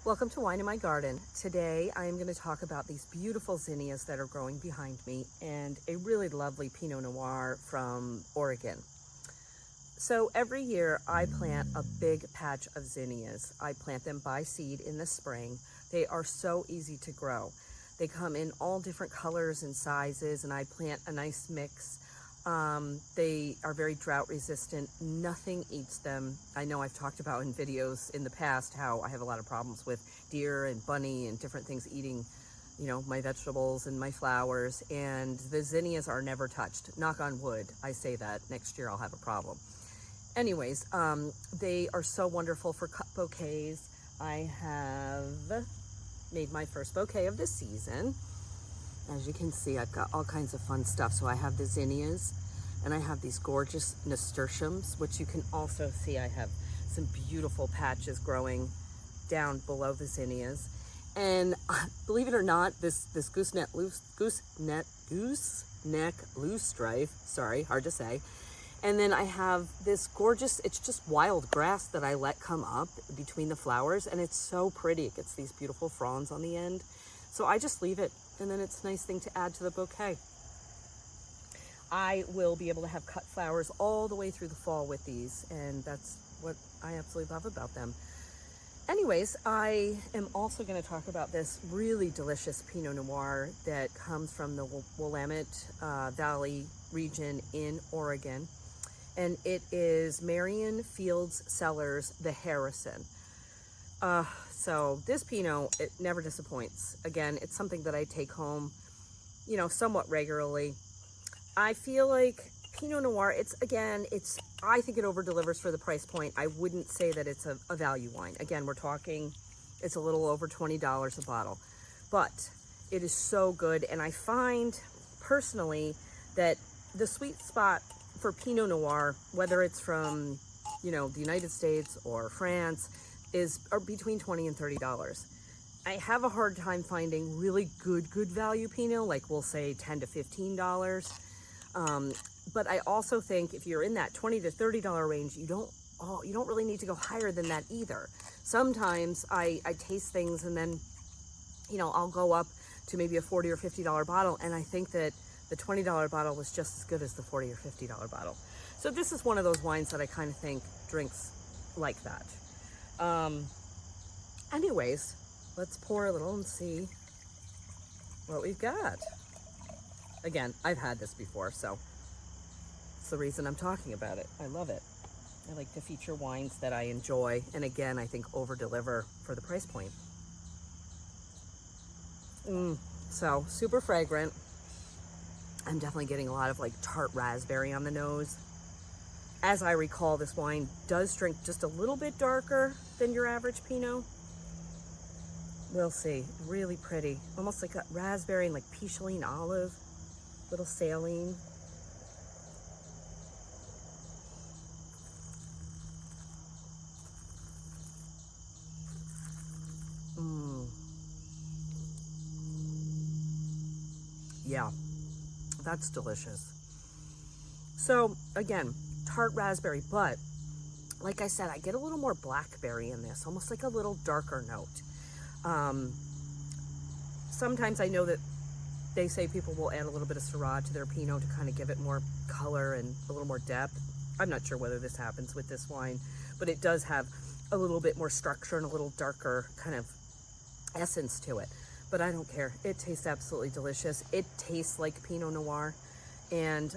Welcome to Wine in My Garden. Today I am going to talk about these beautiful zinnias that are growing behind me and a really lovely Pinot Noir from Oregon. So every year I plant a big patch of zinnias. I plant them by seed in the spring. They are so easy to grow. They come in all different colors and sizes, and I plant a nice mix. They are very drought resistant. Nothing eats them. I know I've talked about in videos in the past how I have a lot of problems with deer and bunny and different things eating, my vegetables and my flowers, and the zinnias are never touched. Knock on wood, I say that. Next year I'll have a problem. Anyways, they are so wonderful for cut bouquets. I have made my first bouquet of the season. As you can see, I've got all kinds of fun stuff. So I have the zinnias, and I have these gorgeous nasturtiums, which you can also see I have some beautiful patches growing down below the zinnias. And believe it or not, this gooseneck loosestrife, sorry, hard to say. And then I have this gorgeous, it's just wild grass that I let come up between the flowers, and it's so pretty. It gets these beautiful fronds on the end. So I just leave it, and then it's a nice thing to add to the bouquet. I will be able to have cut flowers all the way through the fall with these, and that's what I absolutely love about them. Anyways, I am also going to talk about this really delicious Pinot Noir that comes from the Willamette Valley region in Oregon. And it is Marion Cellars, the Harrison. So this Pinot, it never disappoints. Again, it's something that I take home, somewhat regularly. I feel like Pinot Noir, I think it over delivers for the price point. I wouldn't say that it's a value wine. Again, we're talking, it's a little over $20 a bottle, but it is so good. And I find personally that the sweet spot for Pinot Noir, whether it's from, the United States or France, are between $20 and $30. I have a hard time finding really good value Pinot, like we'll say $10 to $15. But I also think if you're in that $20 to $30 range, you don't really need to go higher than that either. Sometimes I taste things and then, I'll go up to maybe a $40 or $50 bottle, and I think that the $20 bottle was just as good as the $40 or $50 bottle. So this is one of those wines that I kind of think drinks like that. Anyways, let's pour a little and see what we've got. Again, I've had this before, so it's the reason I'm talking about it. I love it. I like to feature wines that I enjoy, and again, I think over-deliver for the price point. So, super fragrant. I'm definitely getting a lot of tart raspberry on the nose. As I recall, this wine does drink just a little bit darker than your average Pinot. We'll see. Really pretty. Almost like a raspberry and Picheline olive. Little saline. Yeah, that's delicious. So again, tart raspberry, but like I said, I get a little more blackberry in this, almost like a little darker note. Sometimes I know that they say people will add a little bit of Syrah to their Pinot to kind of give it more color and a little more depth. I'm not sure whether this happens with this wine, but it does have a little bit more structure and a little darker kind of essence to it. But I don't care. It tastes absolutely delicious. It tastes like Pinot Noir, and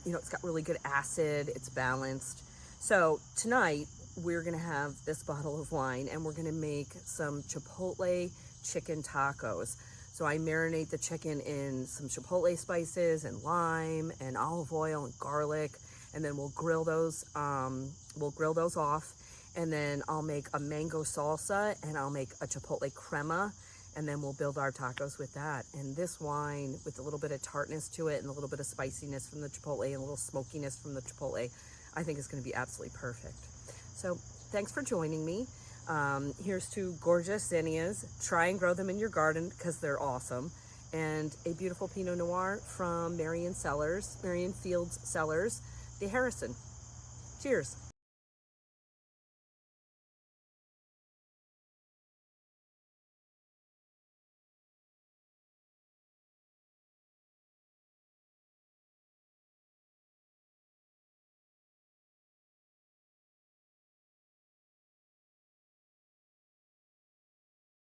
it's got really good acid. It's balanced. So tonight we're gonna have this bottle of wine, and we're gonna make some chipotle chicken tacos. So I marinate the chicken in some chipotle spices and lime and olive oil and garlic, and then we'll grill those. Off, and then I'll make a mango salsa, and I'll make a chipotle crema, and then we'll build our tacos with that. And this wine, with a little bit of tartness to it and a little bit of spiciness from the chipotle and a little smokiness from the chipotle, I think is going to be absolutely perfect. So thanks for joining me. Here's two gorgeous zinnias. Try and grow them in your garden because they're awesome. And a beautiful Pinot Noir from Marion Fields Cellars, the Harrison. Cheers.